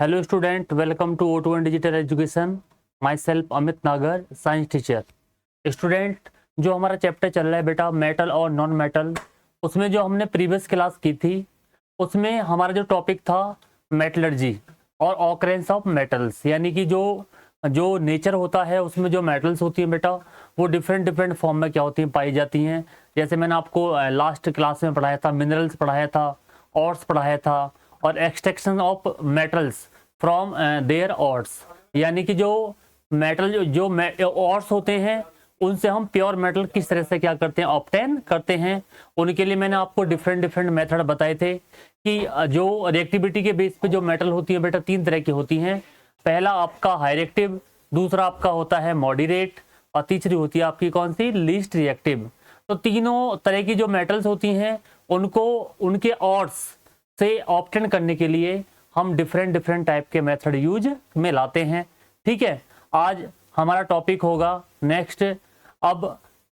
Hello student, welcome to O2 and digital education. Myself Amit Nagar, science teacher. Student, जो हमारा chapter चल रहा है बेटा मेटल और नॉन मेटल, उसमें जो हमने प्रीवियस क्लास की थी उसमें हमारा जो टॉपिक था मेटलर्जी और ऑकरेंस ऑफ मेटल्स, यानी कि जो जो नेचर होता है उसमें जो मेटल्स होती हैं बेटा वो डिफरेंट डिफरेंट फॉर्म में क्या होती हैं, पाई जाती हैं। जैसे मैंने आपको लास्ट क्लास में पढ़ाया था, मिनरल्स पढ़ाया था, ऑर्स पढ़ाया था, और extraction of metals from their ores, यानी कि जो मेटल जो ऑर्स होते हैं उनसे हम प्योर मेटल किस तरह से क्या करते हैं, ऑब्टेन करते हैं। उनके लिए मैंने आपको डिफरेंट डिफरेंट मेथड बताए थे कि जो रिएक्टिविटी के बेस पे जो मेटल होती है बेटा तीन तरह की होती हैं। पहला आपका हाई रिएक्टिव, दूसरा आपका होता है मॉडरेट, और तीसरी होती है आपकी कौन सी, लीस्ट रिएक्टिव। तो तीनों तरह की जो मेटल्स होती हैं उनको उनके ऑर्स से ऑब्टेन करने के लिए हम डिफरेंट डिफरेंट टाइप के मेथड यूज में लाते हैं। ठीक है, आज हमारा टॉपिक होगा नेक्स्ट अब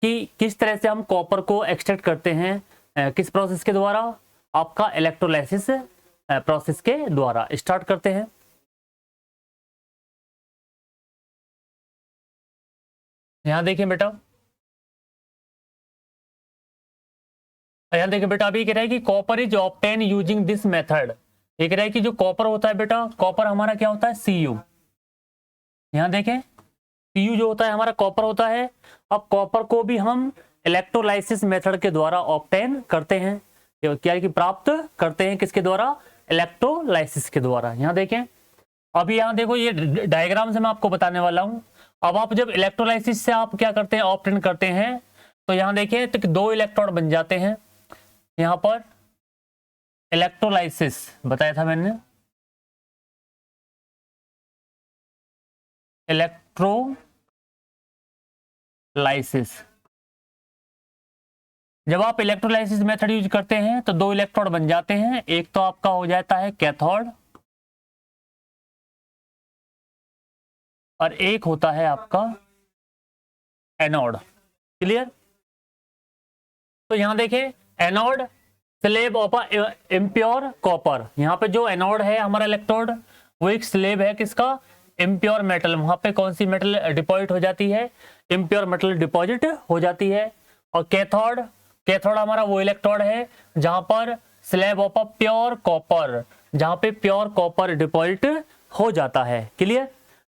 कि किस तरह से हम कॉपर को एक्सट्रैक्ट करते हैं, किस प्रोसेस के द्वारा, आपका इलेक्ट्रोलाइसिस प्रोसेस के द्वारा। स्टार्ट करते हैं। यहाँ देखें बेटा, यहाँ देखें बेटा, अभी कह रहा है कि copper is obtain using this method. ये कह रहा है कि जो कॉपर होता है बेटा, कॉपर हमारा क्या होता है, Cu। यहाँ देखें, Cu जो होता है हमारा कॉपर होता है। अब कॉपर को भी हम इलेक्ट्रोलाइसिस मेथड के द्वारा ऑब्टेन करते हैं, क्या है कि प्राप्त करते हैं, किसके द्वारा, इलेक्ट्रोलाइसिस के द्वारा। यहाँ देखें, अभी यहाँ देखो ये डायग्राम से मैं आपको बताने वाला हूँ। अब आप जब इलेक्ट्रोलाइसिस से आप क्या करते हैं, ऑब्टेन करते हैं, तो यहाँ देखें तो दो इलेक्ट्रोड बन जाते हैं। यहाँ पर इलेक्ट्रोलाइसिस बताया था मैंने, इलेक्ट्रोलाइसिस। जब आप इलेक्ट्रोलाइसिस मेथड यूज करते हैं तो दो इलेक्ट्रोड बन जाते हैं। एक तो आपका हो जाता है कैथोड और एक होता है आपका एनोड। क्लियर? तो यहां देखें, anode slab of impure copper. यहाँ पे जो एनोड है हमारा इलेक्ट्रोड, वो एक स्लेब है किसका, इम्प्योर मेटल। वहां पे कौन सी मेटल डिपॉजिट हो जाती है, इम्प्योर मेटल डिपॉजिट हो जाती है। और कैथोड, कैथोड हमारा वो इलेक्ट्रोड है जहां पर slab of a pure copper, जहां पे प्योर कॉपर डिपॉजिट हो जाता है। क्लियर?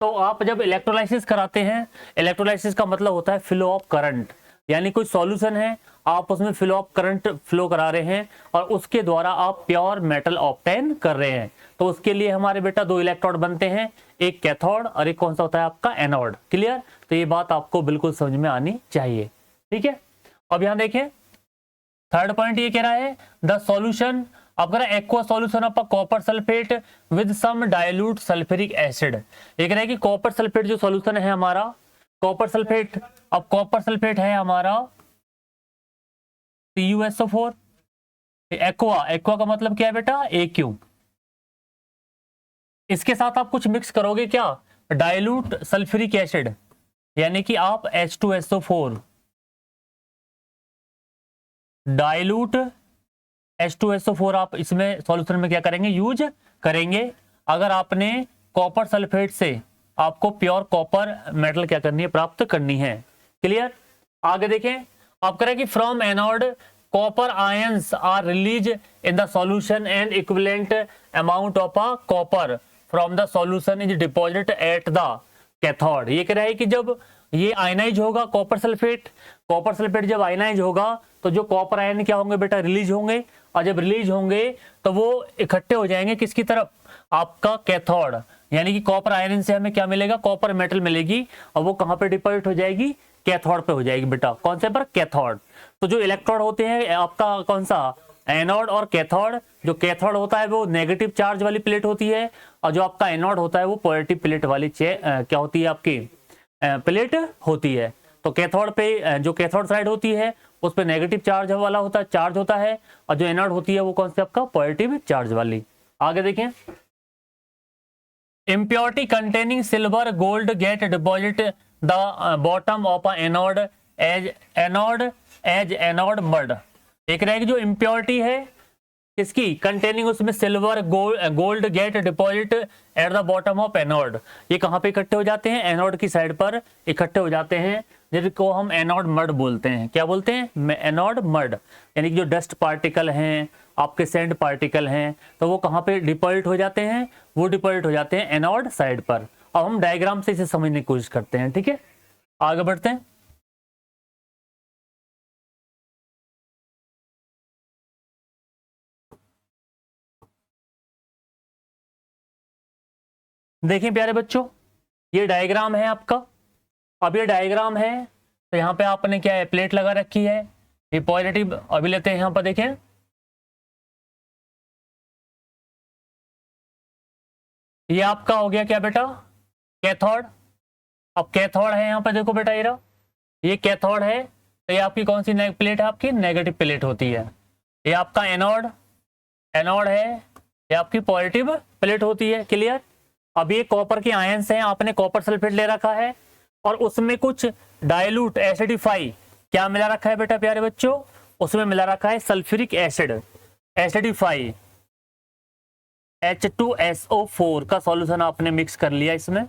तो आप जब इलेक्ट्रोलाइसिस कराते हैं, इलेक्ट्रोलाइसिस का मतलब होता है फ्लो ऑफ करंट, यानी कोई सॉल्यूशन है आप उसमें फ्लो ऑफ करंट फ्लो करा रहे हैं और उसके द्वारा आप प्योर मेटल ऑब्टेन कर रहे हैं। तो उसके लिए हमारे बेटा दो इलेक्ट्रोड बनते हैं, एक कैथोड और एक कौन सा होता है आपका एनोड। क्लियर? तो ये बात आपको बिल्कुल समझ में आनी चाहिए। ठीक है, अब यहां देखें, थर्ड पॉइंट ये कह रहा है द सॉल्यूशन, अब aqua solution of copper sulphate with some dilute sulphuric acid. ये कह रहा है कि कॉपर सल्फेट जो सॉल्यूशन है हमारा, कॉपर सल्फेट, अब कॉपर सल्फेट है हमारा CuSO4। एक्वा, एक्वा का मतलब क्या है बेटा, AQ। इसके साथ आप कुछ मिक्स करोगे क्या, डाइल्यूट सल्फ्यूरिक एसिड, यानी कि आप H2SO4, डाइल्यूट H2SO4 आप इसमें सॉल्यूशन में क्या करेंगे, यूज करेंगे। अगर आपने कॉपर सल्फेट से आपको प्योर कॉपर मेटल क्या करनी है, प्राप्त करनी है। क्लियर? आगे देखें, आप करें कि from anode copper ions are release in the solution and equivalent amount of a copper from the solution is deposit at the cathode. ये कह रहा है कि जब ये आयनाइज होगा कॉपर सल्फेट, कॉपर सल्फेट जब आयनाइज होगा तो जो कॉपर आयन क्या होंगे बेटा, रिलीज होंगे, और जब रिलीज होंगे तो वो इकट्ठे हो जाएंगे किसकी तरफ, आपका कैथोड। यानी कि कॉपर आयन से हमें क्या मिलेगा, कॉपर मेटल मिलेगी, और वो कहां पे डिपॉजिट हो जाएगी, कैथोड पे हो जाएगी बेटा। कौन से पर, कैथोड। तो जो इलेक्ट्रोड होते हैं आपका कौन सा, एनोड और कैथोड। जो कैथोड होता है वो नेगेटिव चार्ज वाली प्लेट होती है, और जो आपका एनोड होता है वो पॉजिटिव प्लेट वाली क्या होती है आपकी, प्लेट होती है। तो कैथोड पे जो कैथोड साइड होती है उस पे नेगेटिव चार्ज वाला होता है, चार्ज होता है, और जो एनोड होती है वो कौन सी आपका, पॉजिटिव चार्ज वाली। आगे देखें, impurity containing silver gold get deposit the bottom of a anode as anode mud। एक रहेगी जो impurity है किसकी, कंटेनिंग उसमें silver gold get deposit at the bottom of anode. ये कहाँ पे इकट्ठे हो जाते हैं, एनोड की साइड पर इकट्ठे हो जाते हैं, जिनको हम एनोड मड बोलते हैं। क्या बोलते हैं, एनोड मड, यानी कि जो डस्ट पार्टिकल हैं, आपके सैंड पार्टिकल हैं, तो वो कहाँ पे डिपॉजिट हो जाते हैं, वो डिपॉजिट हो जाते हैं एनोड साइड पर। अब हम डायग्राम से इसे समझने की कोशिश करते हैं, ठीक है, आगे बढ़ते हैं। देखिए प्यारे बच्चों, ये डायग्राम है आपका। अब ये डायग्राम है, तो यहाँ पे आपने क्या है, प्लेट लगा रखी है, ये पॉजिटिव। अभी लेते हैं यहाँ पर, देखें ये आपका हो गया क्या बेटा, कैथोड। अब कैथोड है यहाँ पे, देखो बेटा ये कैथोड है, तो ये आपकी कौन सी प्लेट है, आपकी नेगेटिव प्लेट होती है। ये आपका एनोड, एनोड है, ये आपकी पॉजिटिव प्लेट होती है। क्लियर। अब ये कॉपर के आयंस हैं, आपने कॉपर सल्फेट ले रखा है और उसमें कुछ डाइल्यूट एसिडिफाई क्या मिला रखा है बेटा प्यारे बच्चों, उसमें मिला रखा है सल्फ्यूरिक एसिड, एसिडिफाई H2SO4 का सॉल्यूशन आपने मिक्स कर लिया इसमें,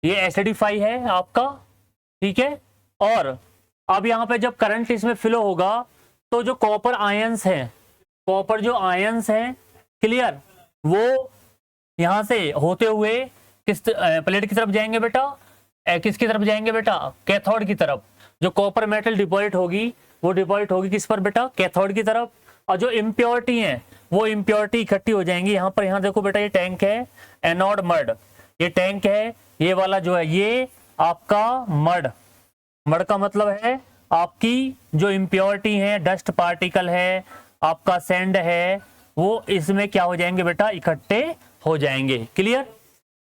ये एसिडिफाई है आपका, ठीक है। और अब यहाँ पे जब करंट इसमें फ्लो होगा तो जो कॉपर आयंस हैं, कॉपर जो आयंस हैं, क्लियर, वो यहां से होते हुए किस प्लेट की तरफ जाएंगे बेटा, किसकी तरफ जाएंगे बेटा, कैथोड की तरफ। जो कॉपर मेटल डिपॉजिट होगी वो डिपॉजिट होगी किस पर बेटा, कैथोड की तरफ। और जो इम्प्योरिटी है वो इम्प्योरिटी इकट्ठी हो जाएंगी यहाँ पर। यहाँ देखो बेटा, ये टैंक है एनोड मड, ये टैंक है, ये वाला जो है ये आपका मड, मड का मतलब है आपकी जो इम्प्योरिटी है, डस्ट पार्टिकल है, आपका सैंड है, वो इसमें क्या हो जाएंगे बेटा, इकट्ठे हो जाएंगे। क्लियर।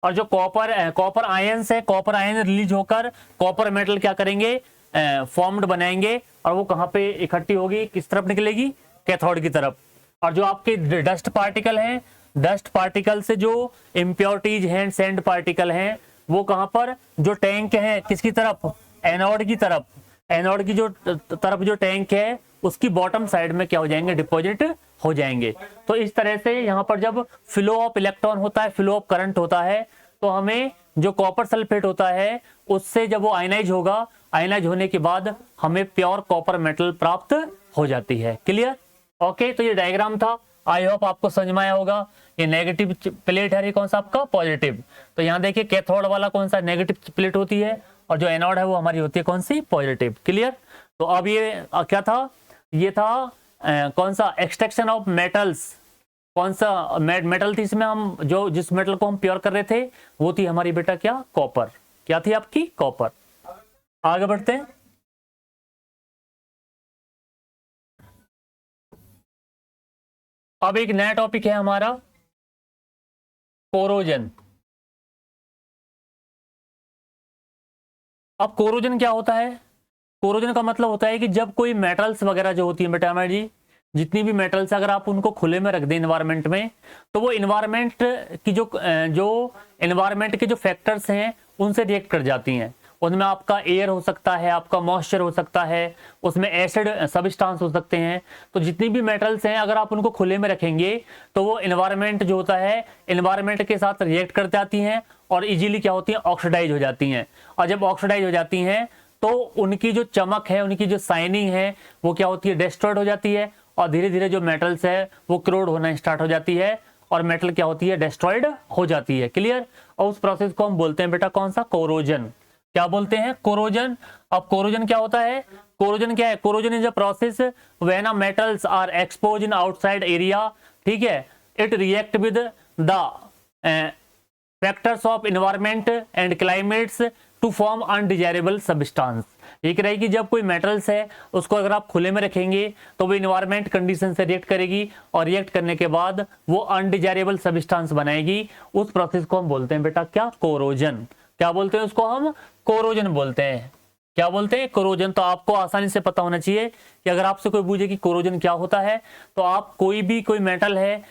और जो कॉपर आयंस है, कॉपर आयन रिलीज होकर कॉपर मेटल क्या करेंगे, फॉर्म्ड बनाएंगे, और वो कहाँ पे इकट्ठी होगी, किस तरफ निकलेगी, कैथोड की तरफ। और जो आपके डस्ट पार्टिकल हैं, डस्ट पार्टिकल से जो इम्प्योरिटीज हैं, सैंड पार्टिकल हैं, वो कहाँ पर, जो टैंक है किसकी तरफ, एनोड की तरफ। एनोड की जो तरफ जो टैंक है उसकी बॉटम साइड में क्या हो जाएंगे, डिपॉजिट हो जाएंगे। तो इस तरह से यहाँ पर जब फ्लो ऑफ इलेक्ट्रॉन होता है, फ्लो ऑफ करंट होता है, तो हमें जो कॉपर सल्फेट होता है उससे जब वो आयनाइज होगा, आयनाइज होने के बाद हमें प्योर कॉपर मेटल प्राप्त हो जाती है। क्लियर। ओके, तो ये डायग्राम था, आई होप आपको समझ में आया होगा। ये नेगेटिव प्लेट है, ये कौन सा आपका, पॉजिटिव। तो यहाँ देखिए कैथोड वाला कौन सा नेगेटिव प्लेट होती है, और जो एनोड है वो हमारी होती है कौन सी, पॉजिटिव। क्लियर। तो अब ये क्या था, ये था कौन सा, एक्सट्रैक्शन ऑफ मेटल्स। कौन सा मेटल थी इसमें, हम जो जिस मेटल को हम प्योर कर रहे थे वो थी हमारी बेटा क्या, कॉपर। क्या थी आपकी, कॉपर। आगे बढ़ते हैं। अब एक नया टॉपिक है हमारा, कोरोजन। अब कोरोजन क्या होता है, कोरोजन का मतलब होता है कि जब कोई मेटल्स वगैरह जो होती है बेटा हमारी, जितनी भी मेटल्स अगर आप उनको खुले में रख दें इन्वायरमेंट में, तो वो इन्वायरमेंट की जो इन्वायरमेंट के जो फैक्टर्स हैं उनसे रिएक्ट कर जाती हैं। उनमें आपका एयर हो सकता है, आपका मॉइस्चर हो सकता है, उसमें एसिड सब्सटेंस हो सकते हैं। तो जितनी भी मेटल्स हैं अगर आप उनको खुले में रखेंगे तो वो इन्वायरमेंट जो होता है, इन्वायरमेंट के साथ रिएक्ट कर जाती हैं और इजीली क्या होती हैं, ऑक्सीडाइज हो जाती हैं। और जब ऑक्सीडाइज हो जाती हैं तो उनकी जो चमक है, उनकी जो शाइनिंग है, वो क्या होती है, डिस्ट्रॉयड हो जाती है, और धीरे धीरे जो मेटल्स है वो क्रोड होना स्टार्ट हो जाती है, और मेटल क्या होती है, डिस्ट्रॉयड हो जाती है। क्लियर। और उस प्रोसेस को हम बोलते हैं बेटा कौन सा, कोरोजन। क्या बोलते हैं, कोरोजन। अब कोरोजन क्या होता है, कोरोजन क्या है, corrosion is a process when a metals are expose in outside area, ठीक है, it react with the factors of environment and climates to form undesirable substance. ये कह रहा है कि जब कोई मेटल्स है उसको अगर आप खुले में रखेंगे तो वो इन्वायरमेंट कंडीशन से रिएक्ट करेगी, और रिएक्ट करने के बाद वो अनडिजायरेबल सब्सटेंस बनाएगी। उस प्रोसेस को हम बोलते हैं बेटा क्या, कोरोजन। क्या बोलते हैं उसको हम, कोरोजन बोलते हैं। क्या बोलते हैं, कोरोजन। तो आपको आसानी से पता होना चाहिए कि अगर आपसे कोई पूछे कि कोरोजन क्या होता है, तो आप कोई मेटल है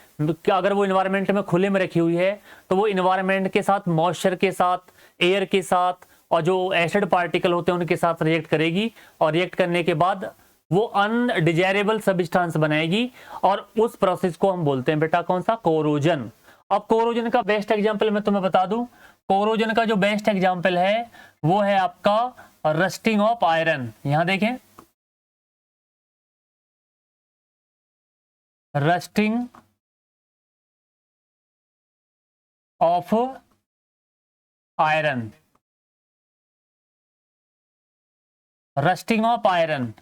अगर वो इन्वायरमेंट में खुले में रखी हुई है तो वो इन्वायरमेंट के साथ, मॉइस्चर के साथ, एयर के साथ, और जो एसिड पार्टिकल होते हैं उनके साथ रिएक्ट करेगी, और रिएक्ट करने के बाद वो अनडिजायरेबल सब्सटेंस बनाएगी, और उस प्रोसेस को हम बोलते हैं बेटा कौन सा, कोरोजन। अब कोरोजन का बेस्ट एग्जांपल मैं तुम्हें बता दूं, कोरोजन का जो बेस्ट एग्जांपल है वो है आपका रस्टिंग ऑफ आयरन। यहां देखें, rusting of iron, rusting of iron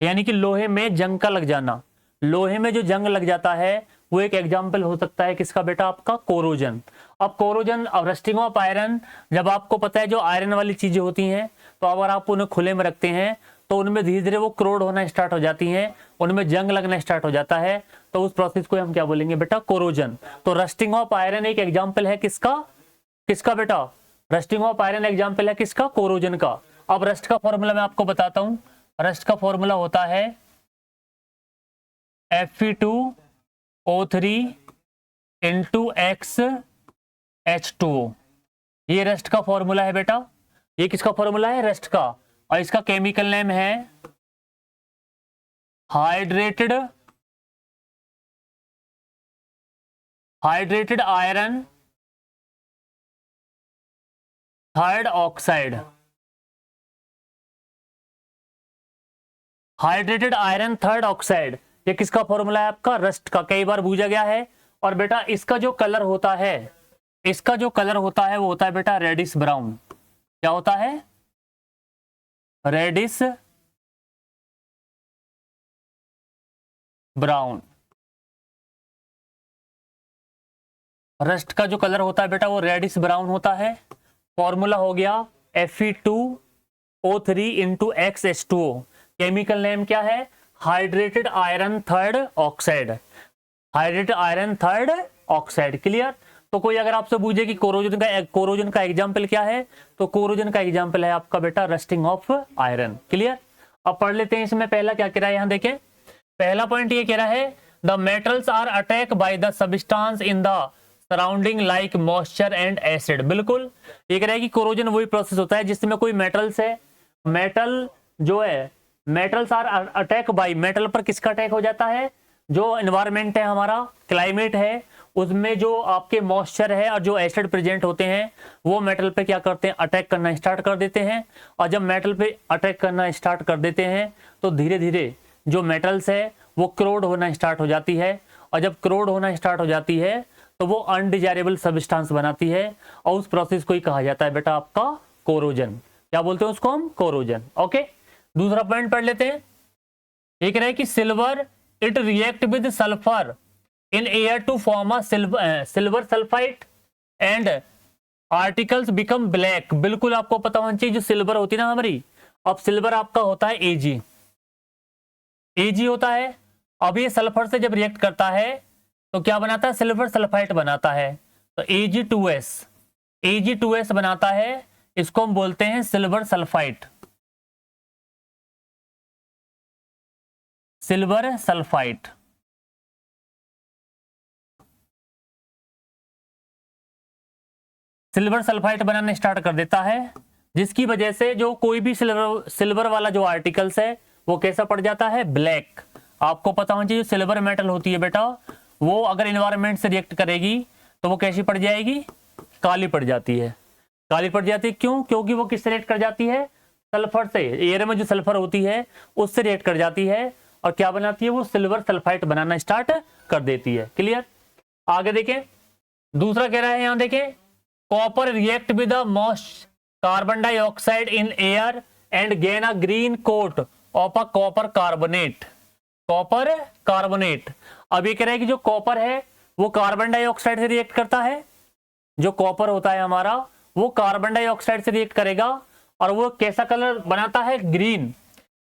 यानी कि लोहे में जंग का लग जाना। लोहे में जो जंग लग जाता है वो एक एग्जाम्पल हो सकता है किसका बेटा, आपका कोरोजन। अब कोरोजन और रस्टिंग ऑफ आयरन, जब आपको पता है जो आयरन वाली चीजें होती हैं, तो अगर आप उन्हें खुले में रखते हैं तो उनमें धीरे धीरे वो क्रोड होना स्टार्ट हो जाती हैं, उनमें जंग लगना स्टार्ट हो जाता है, तो उस प्रोसेस को हम क्या बोलेंगे बेटा, कोरोजन। तो रस्टिंग ऑफ आयरन एक एग्जाम्पल है किसका, किसका बेटा, रस्टिंग ऑफ आयरन एग्जाम्पल है किसका, कोरोजन का। अब रस्ट का फॉर्मूला मैं आपको बताता हूं, रस्ट का फॉर्मूला होता है Fe2O3 इंटू XH2O। ये रस्ट का फॉर्मूला है बेटा, ये किसका फॉर्मूला है, रस्ट का, और इसका केमिकल नेम है hydrated iron third oxide. Hydrated iron third oxide, ये किसका फॉर्मूला है आपका, रस्ट का, कई बार पूछा गया है। और बेटा इसका जो कलर होता है, इसका जो कलर होता है वो होता है बेटा रेडिश ब्राउन। क्या होता है, रेडिश ब्राउन। रस्ट का जो कलर होता है बेटा वो रेडिश ब्राउन होता है। फॉर्मूला हो गया Fe2O3 into XH2O। Chemical name क्या है, hydrated iron third oxide, hydrated iron third oxide. Clear. तो कोई अगर आपसे पूछे कि कोरोजन का एग्जांपल क्या है, तो कोरोजन का एग्जांपल है आपका बेटा रस्टिंग ऑफ आयरन। क्लियर। अब पढ़ लेते हैं इसमें पहला क्या कह रहा है, यहां देखें पहला पॉइंट ये कह रहा है the metals are attack by the substance in the surrounding like moisture and acid. बिल्कुल, ये कह रहा है कि कोरोजन वही प्रोसेस होता है जिसमें कोई मेटल्स है, मेटल जो है, metals are attack by, metal पर किसका अटैक हो जाता है, जो एनवायरमेंट है हमारा, क्लाइमेट है, उसमें जो आपके मॉइस्चर है और जो एसिड प्रेजेंट होते हैं वो मेटल पे क्या करते हैं, अटैक करना स्टार्ट कर देते हैं। और जब मेटल पे अटैक करना स्टार्ट कर देते हैं तो धीरे धीरे जो मेटल्स है वो क्रोड होना स्टार्ट हो जाती है, और जब क्रोड होना स्टार्ट हो जाती है तो वो अनडिजायरेबल सब्सटेंस बनाती है, और उस प्रोसेस को ही कहा जाता है बेटा आपका कोरोजन। क्या बोलते हैं उसको हम, कोरोजन। ओके, दूसरा पॉइंट पढ़ लेते हैं। ये कह रहा है कि silver it react with sulphur in air to form a silver sulphide and articles become black. बिल्कुल आपको पता होना चाहिए जो सिल्वर होती है ना हमारी, अब सिल्वर आपका होता है एजी, एजी होता है। अब ये सल्फर से जब रिएक्ट करता है तो क्या बनाता है, सिल्वर सल्फाइड बनाता है, तो Ag2S, Ag2S बनाता है, इसको हम बोलते हैं silver sulphide, silver sulphide. Silver sulphide बनाना स्टार्ट कर देता है, जिसकी वजह से जो कोई भी सिल्वर वाला जो आर्टिकल्स है वो कैसा पड़ जाता है, ब्लैक। आपको पता होना चाहिए सिल्वर मेटल होती है बेटा, वो अगर एनवायरनमेंट से रिएक्ट करेगी तो वो कैसी पड़ जाएगी, काली पड़ जाती है। काली पड़ जाती है क्यों, क्योंकि वो किससे रिएक्ट कर जाती है, सल्फर से, एयर में जो सल्फर होती है उससे रिएक्ट कर जाती है, और क्या बनाती है, वो सिल्वर सल्फाइड बनाना स्टार्ट कर देती है। क्लियर। आगे देखें, दूसरा कह रहा है, यहां देखें copper react with most carbon dioxide in air and gain a green coat of a copper carbonate, copper carbonate. अब ये कह रहा है कि जो कॉपर है वो कार्बन डाइऑक्साइड से रिएक्ट करता है, जो कॉपर होता है हमारा वो कार्बन डाइऑक्साइड से रिएक्ट करेगा, और वो कैसा कलर बनाता है, ग्रीन।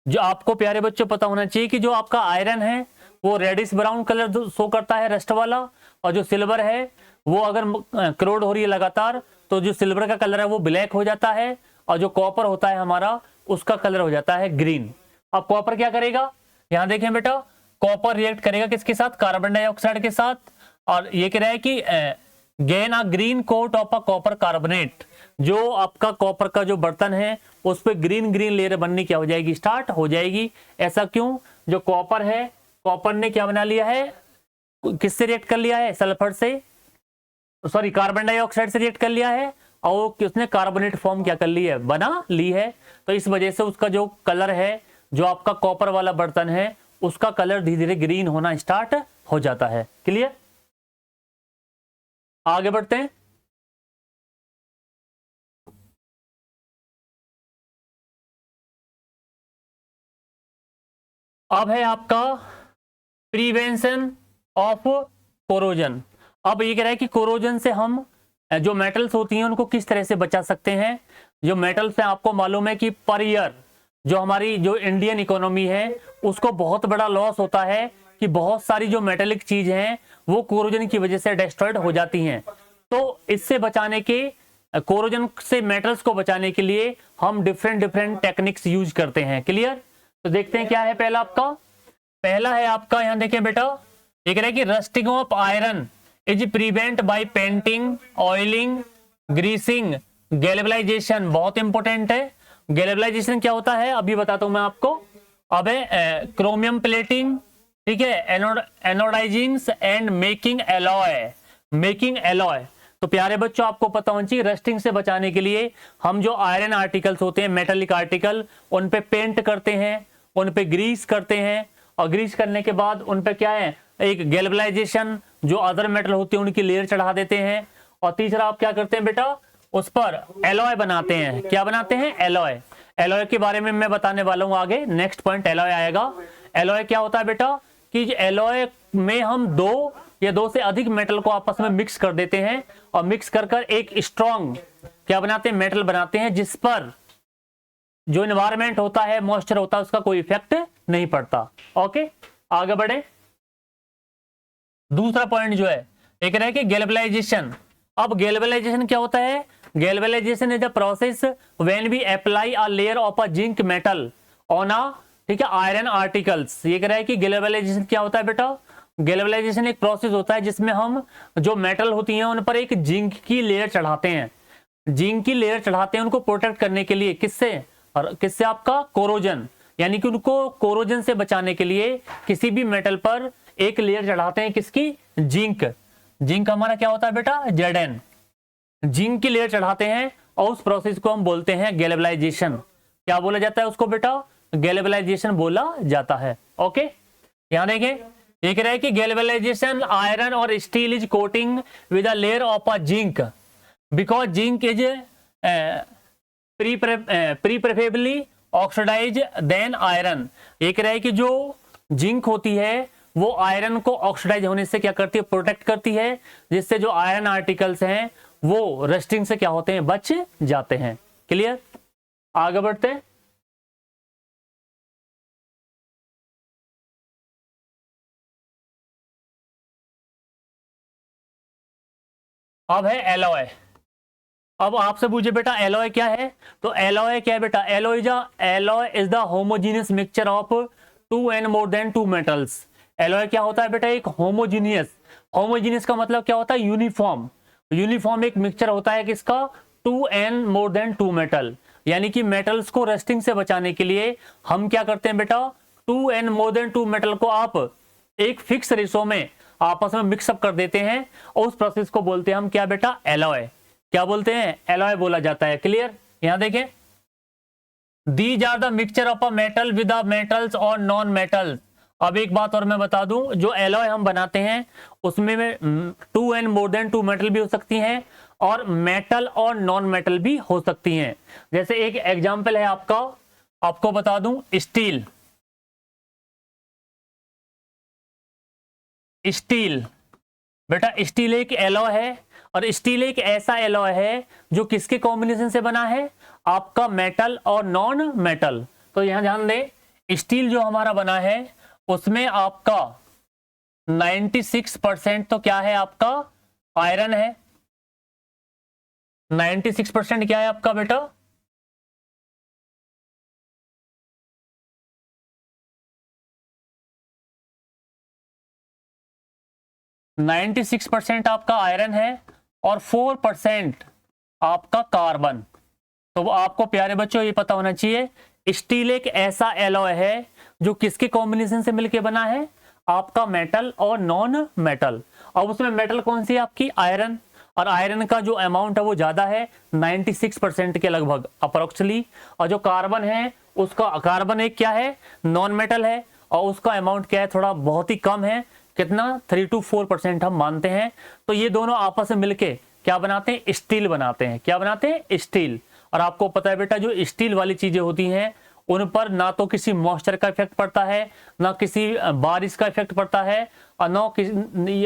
जो आपको प्यारे बच्चों पता होना चाहिए कि जो आपका आयरन है वो रेडिश ब्राउन कलर शो करता है, रस्ट वाला, और जो सिल्वर है वो अगर क्रोड हो रही है लगातार तो जो सिल्वर का कलर है वो ब्लैक हो जाता है, और जो कॉपर होता है हमारा उसका कलर हो जाता है ग्रीन। अब कॉपर क्या करेगा, यहां देखें बेटा, कॉपर रिएक्ट करेगा किसके साथ, कार्बन डाइऑक्साइड के साथ, और ये कह रहा है कि gain a green coat of a copper carbonate. जो आपका कॉपर का जो बर्तन है उस पर ग्रीन ग्रीन लेयर बननी क्या हो जाएगी, स्टार्ट हो जाएगी। ऐसा क्यों? जो कॉपर है, कॉपर ने क्या बना लिया है, किससे रिएक्ट कर लिया है, सल्फर से, सॉरी कार्बन डाइऑक्साइड से रिएक्ट कर लिया है और उसने कार्बोनेट फॉर्म क्या कर ली है, बना ली है। तो इस वजह से उसका जो कलर है, जो आपका कॉपर वाला बर्तन है उसका कलर धीरे धीरे ग्रीन होना स्टार्ट हो जाता है। क्लियर? आगे बढ़ते हैं। अब है आपका प्रिवेंशन ऑफ कोरोजन। अब ये कह रहा है कि कोरोजन से हम जो मेटल्स होती हैं उनको किस तरह से बचा सकते हैं। जो मेटल्स हैं आपको मालूम है कि पर ईयर जो हमारी जो इंडियन इकोनॉमी है उसको बहुत बड़ा लॉस होता है कि बहुत सारी जो मेटेलिक चीज हैं वो कोरोजन की वजह से डिस्ट्रॉयड हो जाती हैं। तो इससे बचाने के, कोरोजन से मेटल्स को बचाने के लिए हम डिफरेंट डिफरेंट टेक्निक्स यूज करते हैं। क्लियर? तो देखते हैं क्या है पहला आपका। पहला है आपका, यहां देखें बेटा, ये कह रहा है कि rusting of iron is prevent by painting, oiling, greasing, galvanisation. बहुत इंपॉर्टेंट है। गैल्वेनाइजेशन क्या होता है अभी बताता हूं मैं आपको। अब है क्रोमियम प्लेटिंग, ठीक है, anodising and making alloy. Making alloy तो प्यारे बच्चों आपको पता होना चाहिए, रस्टिंग से बचाने के लिए हम जो आयरन आर्टिकल्स होते हैं, मेटेलिक आर्टिकल, उन पे पेंट करते हैं, उन पे ग्रीस करते हैं और ग्रीस करने के बाद उन पे क्या है, एक गैल्वेनाइजेशन, जो अदर मेटल होते हैं उनकी लेयर चढ़ा देते हैं। और तीसरा आप क्या करते हैं बेटा, उस पर एलॉय बनाते हैं। क्या बनाते हैं? एलॉय। एलॉय के बारे में मैं बताने वाला हूं आगे, नेक्स्ट पॉइंट एलॉय आएगा। एलॉय क्या होता है बेटा कि एलॉय में हम दो या दो से अधिक मेटल को आपस में मिक्स कर देते हैं और मिक्स कर कर एक स्ट्रॉन्ग क्या बनाते हैं, मेटल बनाते हैं, जिस पर जो एनवायरमेंट होता है, मॉइस्चर होता है, उसका कोई इफेक्ट नहीं पड़ता। ओके, आगे बढ़े। दूसरा पॉइंट जो है एक रहे कि गैल्वेनाइजेशन। अब गैल्वेनाइजेशन क्या होता है? Galvanisation is the process when we apply a layer of a zinc metal on a, ठीक है, आयरन आर्टिकल्स। ये कह रहा है कि गैल्वेनाइजेशन क्या होता है बेटा? गैल्वेनाइजेशन एक प्रोसेस होता है जिसमें हम जो मेटल होती हैं उन पर एक जिंक की लेयर चढ़ाते हैं। जिंक की लेयर चढ़ाते हैं उनको प्रोटेक्ट करने के लिए। किससे? और किससे? आपका कोरोजन, यानी कि उनको कोरोजन से बचाने के लिए किसी भी मेटल पर एक लेयर चढ़ाते हैं। किसकी? जिंक। जिंक हमारा क्या होता है बेटा? Zn। जिंक की लेयर चढ़ाते हैं और उस प्रोसेस को हम बोलते हैं गैल्वेनाइजेशन। क्या बोला जाता है उसको बेटा? गैल्वेनाइजेशन बोला जाता है। ओके, यहां देखें, ये कह रहा है कि गैल्वेनाइजेशन आयरन और steel is coating with a layer of a zinc because zinc is preferably oxidise than iron. ये कह रहा है कि जो जिंक होती है वो आयरन को ऑक्सीडाइज होने से क्या करती है? प्रोटेक्ट करती है, जिससे जो आयरन आर्टिकल्स हैं वो रस्टिंग से क्या होते हैं? बच जाते हैं। क्लियर? आगे बढ़ते हैं। अब है एलॉय। अब आपसे पूछे बेटा एलॉय क्या है, तो एलॉय क्या है बेटा? Alloy is the homogeneous mixture of two and more than two metals. Alloy क्या होता है बेटा? एक होमोजीनियस। होमोजीनियस का मतलब क्या होता है? यूनिफॉर्म। यूनिफॉर्म एक मिक्सचर होता है किसका? Two and more than two metal. यानी कि मेटल्स को रस्टिंग से बचाने के लिए हम क्या करते हैं बेटा? Two and more than two metal को आप एक फिक्स रेशो में आपस में मिक्सअप कर देते हैं और उस प्रोसेस को बोलते हैं हम क्या बेटा? एलॉय। क्या बोलते हैं? एलॉय बोला जाता है। क्लियर? यहां देखें, these are the mixture of a metal with the metals और नॉन मेटल्स। अब एक बात और मैं बता दूं, जो एलॉय हम बनाते हैं उसमें two and more than two metal भी हो सकती हैं और मेटल और नॉन मेटल भी हो सकती हैं। जैसे एक एग्जांपल है आपका, आपको बता दूं, स्टील। स्टील बेटा, स्टील एक एलॉय है और स्टील एक ऐसा एलॉय है जो किसके कॉम्बिनेशन से बना है? आपका मेटल और नॉन मेटल। तो यहां ध्यान दें, स्टील जो हमारा बना है उसमें आपका 96% तो क्या है? आपका आयरन है। 96% क्या है आपका बेटा? 96% आपका आयरन है और 4% आपका कार्बन। तो वो आपको प्यारे बच्चों ये पता होना चाहिए, स्टील एक ऐसा एलॉय है जो किसके कॉम्बिनेशन से मिलके बना है, आपका मेटल और नॉन मेटल। अब उसमें मेटल कौन सी है, आपकी आयरन, और आयरन का जो अमाउंट है वो ज्यादा है 96% के लगभग अप्रोक्सीमेटली। और जो कार्बन है उसका, कार्बन एक क्या है, नॉन मेटल है, और उसका अमाउंट क्या है, थोड़ा बहुत ही कम है, कितना 3 to 4% हम मानते हैं। तो ये दोनों आपस में मिलके क्या बनाते हैं, स्टील बनाते हैं। क्या बनाते हैं, स्टील। और आपको पता है बेटा, जो स्टील वाली चीजें होती हैं उन पर ना तो किसी मॉइस्चर का इफेक्ट पड़ता है, ना किसी बारिश का इफेक्ट पड़ता है, और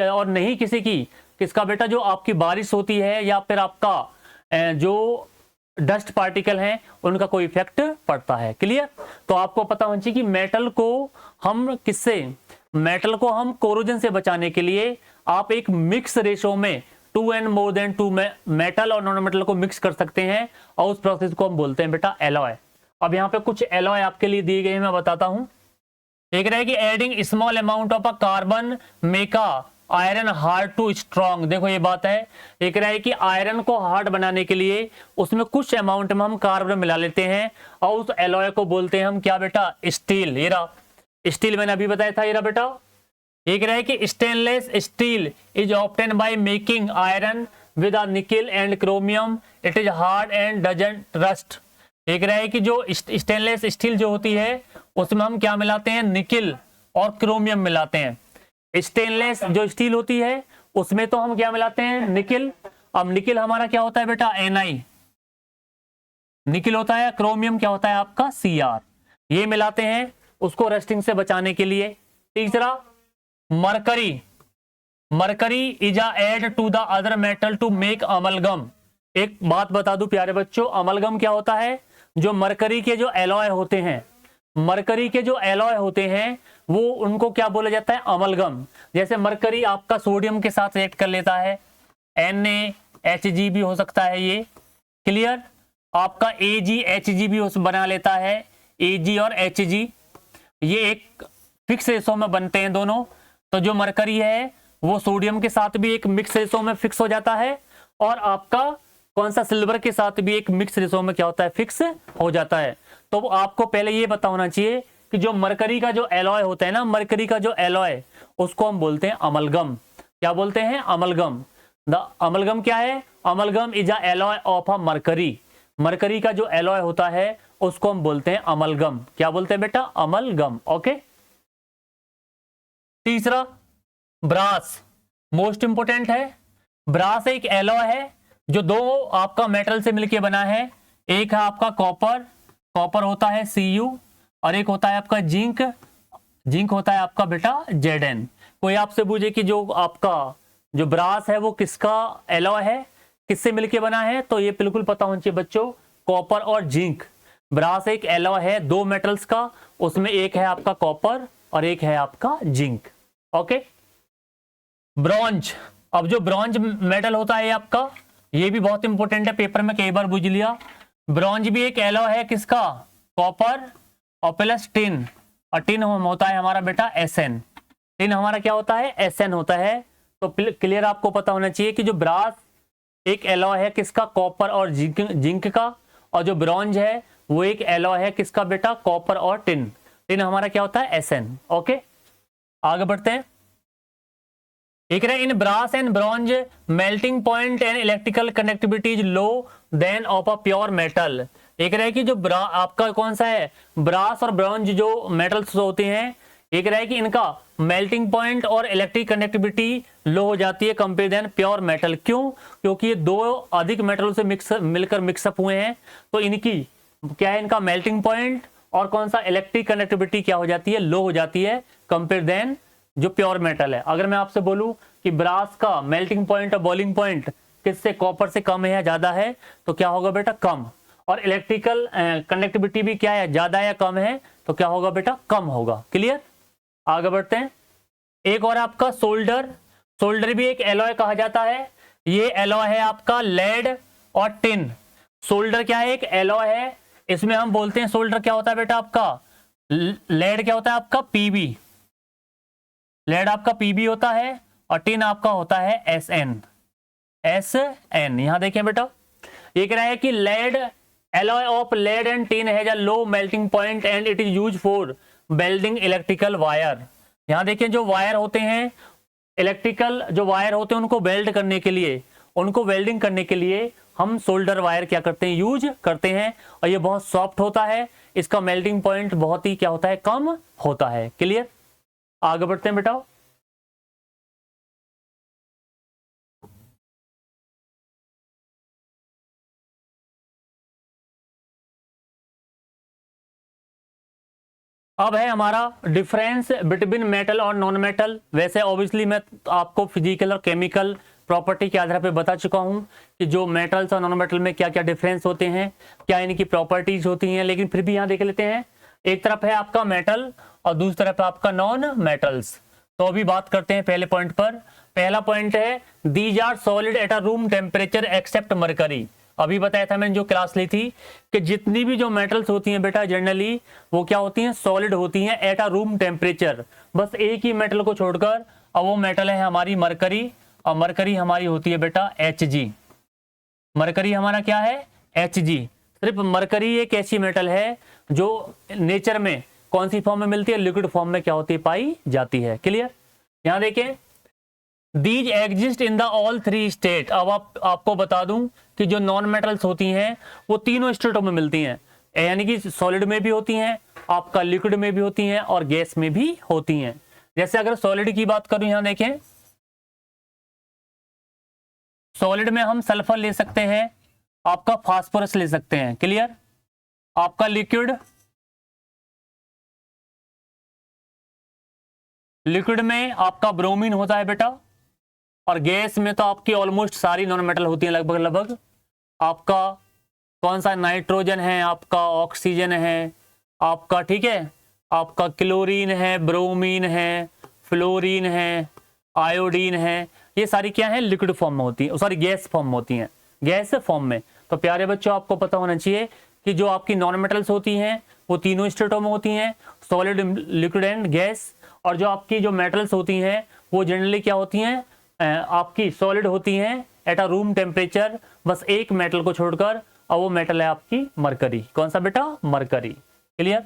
और नहीं किसी की, किसका बेटा, जो आपकी बारिश होती है या फिर आपका जो डस्ट पार्टिकल हैं उनका कोई इफेक्ट पड़ता है। क्लियर। तो आपको पता होना चाहिए कि मेटल को हम किससे, मेटल को हम कोरोजन से बचाने के लिए आप एक मिक्स रेशो में 2n मोर देन 2 मेटल और नॉन मेटल को मिक्स कर सकते हैं, और उस प्रोसेस को हम बोलते हैं बेटा एलॉय। अब यहाँ पे कुछ एलॉय आपके लिए दिए गए हैं, मैं बताता हूं। देख रहे हैं कि adding small amount of a carbon make a iron hard to strong. देखो ये बात है, देख रहा है कि आयरन को हार्ड बनाने के लिए उसमें कुछ अमाउंट में हम कार्बन मिला लेते हैं, और उस एलॉय को बोलते हैं हम क्या बेटा, स्टील। ये रहा स्टील, मैंने अभी बताया था, ये रहा बेटा। देख रहे हैं कि stainless steel is obtain by making iron with a निकल and chromium, it is hard and doesn't rust. देख रहे हैं कि जो स्टेनलेस स्टील जो होती है उसमें हम क्या मिलाते हैं, निकल और क्रोमियम मिलाते हैं। स्टेनलेस जो स्टील होती है उसमें तो हम क्या मिलाते हैं, निकल। अब निकल हमारा क्या होता है बेटा, Na निकल होता है, क्रोमियम क्या होता है आपका Cr। ये मिलाते हैं उसको रस्टिंग से बचाने के लिए। तीसरा mercury, mercury is a add to the other metal to make amalgam. एक बात बता दूं प्यारे बच्चों, अमलगम क्या होता है, जो मरकरी के जो एलॉय होते हैं, मरकरी के जो एलॉय होते हैं वो उनको क्या बोला जाता है, अमलगम। जैसे मरकरी आपका सोडियम के साथ रिएक्ट कर लेता है, NaHg भी हो सकता है ये। क्लियर। आपका AgHg भी बना लेता है, Ag और Hg ये एक फिक्स रेशो में बनते हैं दोनों। तो जो मरकरी है वो सोडियम के साथ भी एक मिक्स रेशो में फिक्स हो जाता है, और आपका कौन सा, सिल्वर के साथ भी एक मिक्स रेशो में क्या होता है, फिक्स हो जाता है। तो आपको पहले ये पता होना चाहिए कि जो मरकरी का जो एलॉय होता है ना, मरकरी का जो एलॉय उसको हम बोलते हैं अमलगम। क्या बोलते हैं, अमलगम। द अमलगम क्या है, amalgam is a alloy of a mercury. Mercury का जो एलॉय होता है उसको हम बोलते हैं अमलगम। क्या बोलते हैं बेटा, अमलगम। ओके। तीसरा ब्रास, मोस्ट इंपोर्टेंट है। ब्रास एक एलॉय है जो दो आपका मेटल से मिलके बना है। एक है आपका कॉपर, कॉपर होता है Cu, और एक होता है आपका जिंक, जिंक होता है आपका बेटा Zn। कोई आपसे पूछे कि जो आपका जो ब्रास है वो किसका एलॉय है, किससे मिलके बना है, तो ये बिल्कुल पता होना चाहिए बच्चों, कॉपर और जिंक। ब्रास एक एलॉय है दो मेटल्स का, उसमें एक है आपका कॉपर और एक है आपका जिंक। ओके। ब्रॉन्ज, अब जो ब्रॉन्ज मेटल होता है आपका, ये भी बहुत इंपॉर्टेंट है, पेपर में कई बार पूछ लिया। ब्रॉन्ज भी एक एलॉय है किसका, कॉपर और प्लस टिन, और टिन होता है हमारा बेटा Sn। टिन हमारा क्या होता है, Sn होता है। तो क्लियर आपको पता होना चाहिए कि जो ब्रास एक एलॉय है किसका, कॉपर और जिंक का, और जो ब्रॉन्ज है वो एक एलॉय है किसका बेटा, कॉपर और टिन। टिन हमारा क्या होता है, Sn। ओके, आगे बढ़ते हैं। एक रहे in brass and bronze melting point and electrical connectivity is low then of a pure metal. एक रहे कि जो आपका कौन सा है, ब्रास और ब्रॉन्ज जो मेटल्स होते हैं, एक रहे कि इनका मेल्टिंग पॉइंट और इलेक्ट्रिक कनेक्टिविटी लो हो जाती है कंपेयर देन प्योर मेटल। क्यों, क्योंकि ये दो अधिक मेटल से मिलकर मिक्सअप हुए हैं, तो इनकी क्या है, इनका मेल्टिंग पॉइंट और कौन सा इलेक्ट्रिक कनेक्टिविटी क्या हो जाती है, लो हो जाती है कंपेयर देन जो प्योर मेटल है। अगर मैं आपसे बोलूं कि ब्रास का मेल्टिंग पॉइंट और बॉइलिंग पॉइंट किससे, कॉपर से कम है या ज्यादा है, तो क्या होगा बेटा, कम। और इलेक्ट्रिकल कनेक्टिविटी भी क्या है, ज्यादा या कम है, तो क्या होगा बेटा, कम होगा। क्लियर, आगे बढ़ते हैं। एक और आपका सोल्डर, सोल्डर भी एक एलॉय कहा जाता है। ये एलॉय है आपका लेड और टिन। सोल्डर क्या है, एक एलॉय है, इसमें हम बोलते हैं सोल्डर क्या होता है बेटा आपका, लेड क्या होता है आपका Pb, लेड आपका Pb होता है, और टिन आपका होता है Sn। यहां देखें बेटा, ये कह रहा है कि lead alloy of lead and tin has a low melting point and it is used for welding electrical wire। यहाँ देखिए जो वायर होते हैं, इलेक्ट्रिकल जो वायर होते हैं उनको वेल्ड करने के लिए, उनको वेल्डिंग करने के लिए हम सोल्डर वायर क्या करते हैं, यूज करते हैं। और ये बहुत सॉफ्ट होता है, इसका मेल्टिंग पॉइंट बहुत ही क्या होता है, कम होता है। क्लियर, आगे बढ़ते हैं बेटा। अब है हमारा डिफरेंस बिटवीन मेटल और नॉन मेटल। वैसे ऑब्वियसली मैं आपको फिजिकल और केमिकल प्रॉपर्टी के आधार पर बता चुका हूं कि जो मेटल्स और नॉन मेटल में क्या क्या डिफरेंस होते हैं, क्या इनकी प्रॉपर्टीज होती हैं, लेकिन फिर भी यहाँ देख लेते हैं। एक तरफ है आपका मेटल और दूसरी तरफ है आपका नॉन मेटल्स। तो अभी बात करते हैं पहले पॉइंट पर। पहला पॉइंट है these are solid at a room temperature except mercury. अभी बताया था मैंने जो क्लास ली थी कि जितनी भी जो मेटल्स होती हैं बेटा जनरली वो क्या होती हैं, सॉलिड होती हैं एट अ रूम टेम्परेचर। बस एक ही मेटल को छोड़कर, और वो मेटल है हमारी मरकरी, और मरकरी हमारी होती है बेटा Hg। मरकरी हमारा क्या है, Hg। सिर्फ मरकरी एक ऐसी मेटल है जो नेचर में कौन सी फॉर्म में मिलती है, लिक्विड फॉर्म में क्या होती है, पाई जाती है। क्लियर, यहां देखें these exist in the all three state. अब आपको बता दूं कि जो नॉन मेटल्स होती हैं वो तीनों स्टेटों में मिलती हैं, यानी कि सॉलिड में भी होती हैं, आपका लिक्विड में भी होती हैं और गैस में भी होती हैं। जैसे अगर सॉलिड की बात करूं, यहां देखें सॉलिड में हम सल्फर ले सकते हैं, आपका फास्फोरस ले सकते हैं। क्लियर, आपका लिक्विड में आपका ब्रोमीन होता है बेटा, और गैस में तो आपकी ऑलमोस्ट सारी नॉन मेटल होती है लगभग लगभग। आपका कौन सा, नाइट्रोजन है, आपका ऑक्सीजन है, आपका ठीक है, आपका क्लोरीन है, ब्रोमीन है, फ्लोरीन है, आयोडीन है। ये सारी क्या है, लिक्विड फॉर्म में होती है, सॉरी गैस फॉर्म में होती हैं, गैस फॉर्म में। तो प्यारे बच्चों आपको पता होना चाहिए कि जो आपकी नॉन मेटल्स होती हैं वो तीनों स्टेटों में होती हैं, सॉलिड, लिक्विड एंड गैस। और जो आपकी जो मेटल्स होती हैं वो जनरली क्या होती हैं, आपकी सॉलिड होती हैं एट अ रूम टेम्परेचर, बस एक मेटल को छोड़कर, और वो मेटल है आपकी मरकरी। कौन सा बेटा, मरकरी। Clear,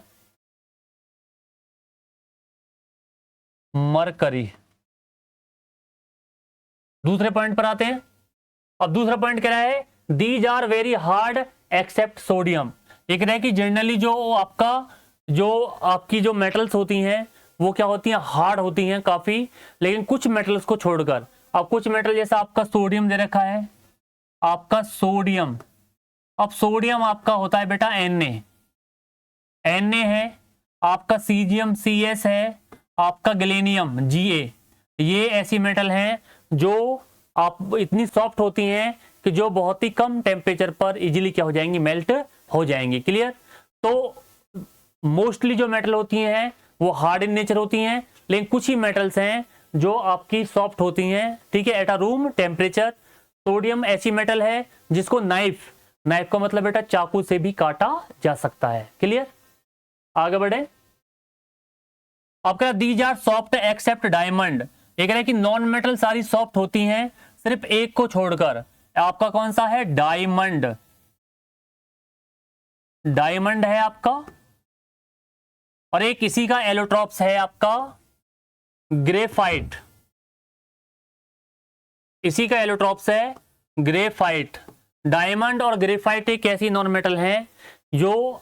mercury. दूसरे पॉइंट पर आते हैं। अब दूसरा पॉइंट कह रहा है these are very hard except sodium. ये कह रहा है कि जनरली जो आपकी जो मेटल्स होती हैं वो क्या होती हैं, हार्ड होती हैं काफी, लेकिन कुछ मेटल्स को छोड़कर। अब कुछ मेटल जैसा आपका सोडियम दे रखा है, आपका सोडियम। अब सोडियम आपका होता है बेटा Na है, आपका सीजियम Cs है, आपका गैलियम Ga। ये ऐसी मेटल हैं जो आप इतनी सॉफ्ट होती हैं कि जो बहुत ही कम टेम्परेचर पर इजीली क्या हो जाएंगी, मेल्ट हो जाएंगी। क्लियर, तो मोस्टली जो मेटल होती हैं वो हार्ड इन नेचर होती हैं, लेकिन कुछ ही मेटल्स हैं जो आपकी सॉफ्ट होती हैं, ठीक है, eight a room temperature. Sodium ऐसी मेटल है जिसको नाइफ का मतलब बेटा चाकू से भी काटा जा सकता है। क्लियर, आगे बढ़े। आपका these are soft except diamond. ये कह रहा है कि नॉन मेटल सारी सॉफ्ट होती हैं सिर्फ एक को छोड़कर। आपका कौन सा है, डायमंड। डायमंड है आपका, और एक इसी का एलोट्रॉप्स है आपका ग्रेफाइट। इसी का एलोट्रॉप्स है ग्रेफाइट। डायमंड और ग्रेफाइट एक ऐसी नॉन मेटल हैं जो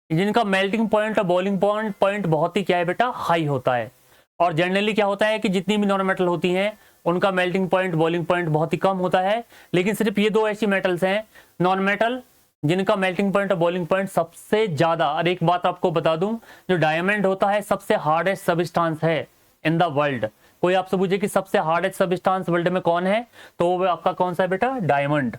जिनका मेल्टिंग पॉइंट और बॉइलिंग पॉइंट बहुत ही क्या है बेटा, हाई होता है। और जनरली क्या होता है कि जितनी भी नॉन मेटल होती हैं उनका मेल्टिंग पॉइंट, बॉइलिंग पॉइंट बहुत ही कम होता है, लेकिन सिर्फ ये दो ऐसी मेटल्स हैं नॉन मेटल जिनका मेल्टिंग पॉइंट और बॉइलिंग पॉइंट सबसे ज्यादा। और एक बात आपको बता दूं, जो डायमंड होता है सबसे हार्डेस्ट सबस्टांस है इन द वर्ल्ड। कोई आपसे पूछे कि सबसे हार्डेस्ट सबस्टांस वर्ल्ड में कौन है, तो वो आपका कौन सा है बेटा, डायमंड।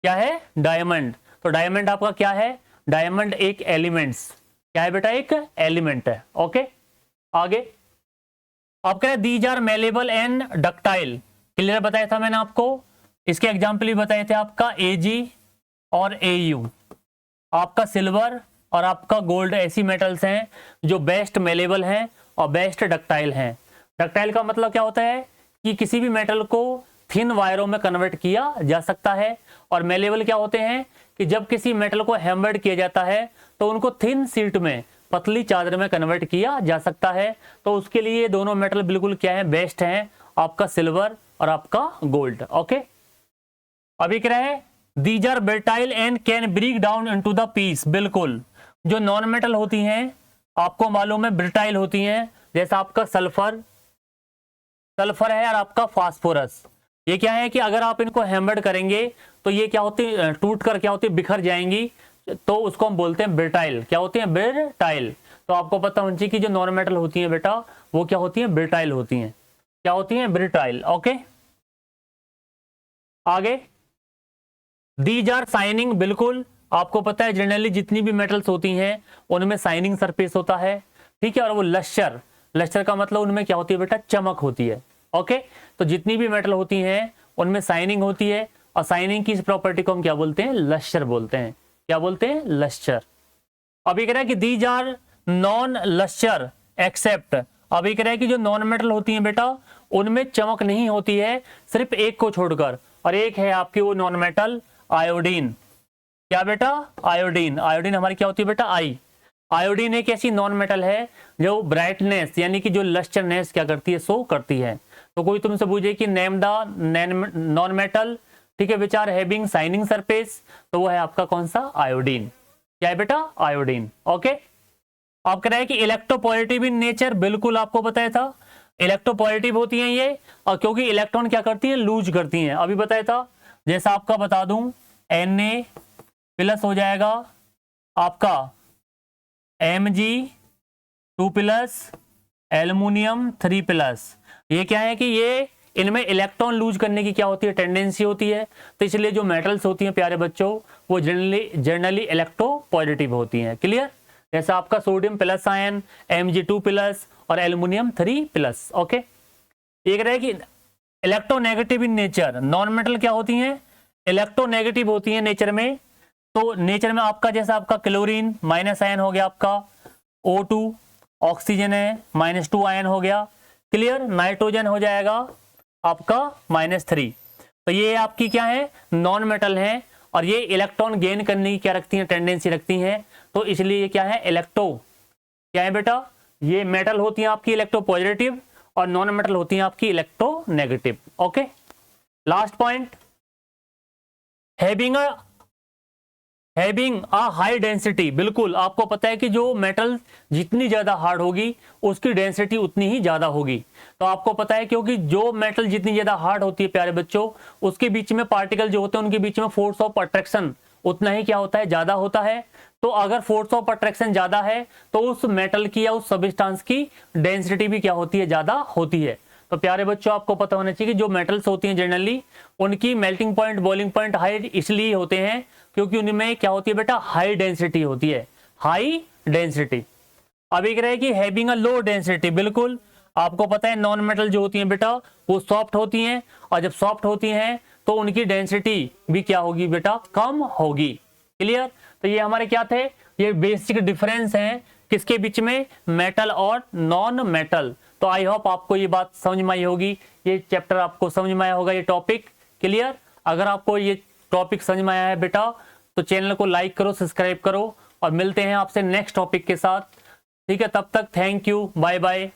क्या है, डायमंड। तो डायमंड आपका क्या है, डायमंड एक एलिमेंट्स, क्या है बेटा, एक एलिमेंट है। ओके, आगे आप कह रहे these are malleable and ductile. Clear बताया था मैंने आपको, इसके एग्जाम्पल भी बताए थे, आपका Ag और Au। आपका सिल्वर और आपका गोल्ड ऐसी मेटल्स हैं जो बेस्ट मेलेबल हैं और बेस्ट डक्टाइल हैं। डक्टाइल का मतलब क्या होता है कि किसी भी मेटल को थिन वायरों में कन्वर्ट किया जा सकता है। और मेलेबल क्या होते हैं कि जब किसी मेटल को हैमर्ड किया जाता है तो उनको थिन शीट में, पतली चादर में कन्वर्ट किया जा सकता है। तो उसके लिए दोनों मेटल बिल्कुल क्या है, बेस्ट हैं, आपका सिल्वर और आपका गोल्ड। ओके, अभी क्या है, these are brittle and can break down into the piece. बिल्कुल, जो नॉन मेटल होती हैं आपको मालूम है ब्रिटाइल होती हैं, जैसा आपका सल्फर है और आपका फास्फोरस। ये क्या है कि अगर आप इनको हैमर्ड करेंगे तो ये क्या होती है, टूट कर क्या होती है, बिखर जाएंगी, तो उसको हम बोलते हैं ब्रिटाइल। क्या होती हैं, ब्रिटाइल। तो आपको पता होना चाहिए कि जो नॉन मेटल होती है बेटा वो क्या होती है, ब्रिटाइल होती हैं। क्या होती हैं, ब्रिटाइल। ओके, आगे, दीज आर शाइनिंग। बिल्कुल, आपको पता है जनरली जितनी भी मेटल्स होती हैं उनमें शाइनिंग सरफेस होता है, ठीक है। और वो लश्चर का मतलब उनमें क्या होती है बेटा, चमक होती है। ओके, तो जितनी भी मेटल होती हैं उनमें शाइनिंग होती है, और शाइनिंग की इस प्रॉपर्टी को हम क्या बोलते हैं, लश्चर बोलते हैं। क्या बोलते हैं, लश्चर। अभी कह रहा है कि these are non lustre except. अभी कह रहा है कि जो नॉन मेटल होती हैं बेटा उनमें चमक नहीं होती है, सिर्फ एक को छोड़कर, और एक है आपकी वो नॉन मेटल आयोडीन। क्या बेटा, आयोडीन। आयोडीन हमारी क्या होती है बेटा, आई। आयोडीन एक ऐसी नॉन मेटल है जो ब्राइटनेस यानी कि जो लस्टरनेस क्या करती है, शो करती है। तो कोई तुमसे पूछे कि नेम द नॉन मेटल, ठीक है, which are having shining surface, तो वो है आपका कौन सा, आयोडीन। क्या है बेटा, आयोडीन। ओके, आप कह रहे हैं कि इलेक्ट्रोपॉजिटिव इन नेचर। बिल्कुल, आपको बताया था इलेक्ट्रोपॉजिटिव होती हैं ये, और क्योंकि इलेक्ट्रॉन क्या करती है, लूज करती हैं। अभी बताया था, जैसा आपका बता दूं, Na प्लस हो जाएगा आपका Mg2 प्लस, एल्युमिनियम 3 प्लस। ये क्या है कि ये इनमें इलेक्ट्रॉन लूज करने की क्या होती है, टेंडेंसी होती है। तो इसलिए जो मेटल्स होती हैं प्यारे बच्चों वो जनरली इलेक्ट्रोपॉजिटिव होती हैं। क्लियर, जैसा आपका sodium plus ion, Mg2 plus और एल्युमिनियम 3 प्लस। ओके, ये कह रहा है कि electronegative in nature. Non metal क्या होती हैं, इलेक्ट्रोनेगेटिव होती हैं नेचर में। तो नेचर में आपका जैसा आपका क्लोरीन माइनस आयन हो गया, आपका O2, ऑक्सीजन है -2 आयन हो गया। क्लियर, नाइट्रोजन हो जाएगा आपका -3। तो ये आपकी क्या है, नॉन मेटल है, और ये इलेक्ट्रॉन गेन करने की क्या रखती हैं, टेंडेंसी रखती हैं। तो इसलिए ये क्या है, क्या है बेटा, ये मेटल होती हैं आपकी इलेक्ट्रोपॉजिटिव, और नॉन मेटल होती हैं आपकी electronegative. Okay, last point, having a high density. बिल्कुल, आपको पता है कि जो मेटल जितनी ज्यादा हार्ड होगी उसकी डेंसिटी उतनी ही ज्यादा होगी। तो आपको पता है क्योंकि जो मेटल जितनी ज्यादा हार्ड होती है प्यारे बच्चों, उसके बीच में पार्टिकल जो होते हैं उनके बीच में फोर्स ऑफ अट्रैक्शन उतना ही क्या होता है, ज्यादा होता है। तो अगर फोर्स ऑफ अट्रैक्शन ज्यादा है तो उस मेटल की या उस सब्सटेंस की डेंसिटी भी क्या होती है, ज्यादा होती है। तो प्यारे बच्चों आपको पता होना चाहिए कि जो मेटल्स होती हैं जनरली उनकी melting point, boiling point high इसलिए होते हैं क्योंकि उनमें क्या होती है बेटा, हाई डेंसिटी होती है, हाई डेंसिटी। अब एक रहे कि हैविंग अ लो डेंसिटी। बिल्कुल, आपको पता है नॉन मेटल जो होती हैं बेटा वो सॉफ्ट होती हैं, और जब सॉफ्ट होती हैं तो उनकी डेंसिटी भी क्या होगी बेटा, कम होगी। क्लियर, तो ये हमारे क्या थे, ये बेसिक डिफरेंस हैं किसके बीच में, मेटल और नॉन मेटल। तो आई होप आपको ये बात समझ में आई होगी, ये चैप्टर आपको समझ में आया होगा, ये टॉपिक। क्लियर, अगर आपको ये टॉपिक समझ में आया है बेटा तो चैनल को लाइक करो, सब्सक्राइब करो, और मिलते हैं आपसे नेक्स्ट टॉपिक के साथ। ठीक है, तब तक थैंक यू, बाय बाय।